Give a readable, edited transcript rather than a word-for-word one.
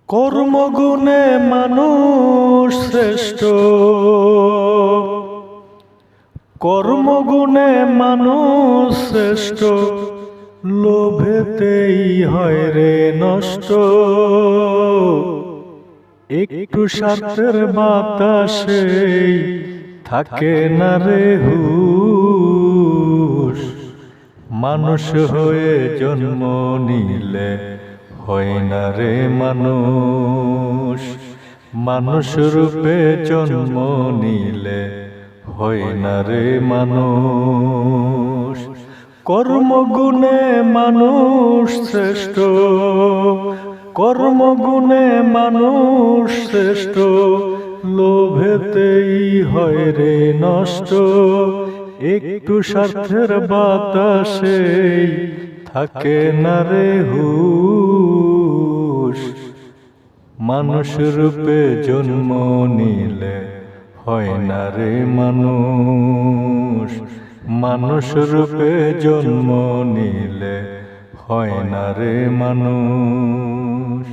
কর্মগুণে মানুষ শ্রেষ্ঠ, কর্মগুণে মানুষ শ্রেষ্ঠ, লোভেতেই হয় রে নষ্ট। একটু স্বার্থের বাতাসে থাকে না রে হুঁশ। মানুষ হয়ে জন্ম নিলে হয় না রে মানুষ। মানুষ রূপে জন্ম নিলে হয় না রে মানুষ। কর্মগুণে মানুষ শ্রেষ্ঠ, কর্মগুণে মানুষ শ্রেষ্ঠ, লোভেতেই হয় রে নষ্ট। একটু স্বার্থের বাতাসে থাকে না রে হুঁশ। মানুষ রূপে জন্ম নিলে হয় না রে মানুষ। মানুষ রূপে জন্ম নিলে হয় না রে মানুষ।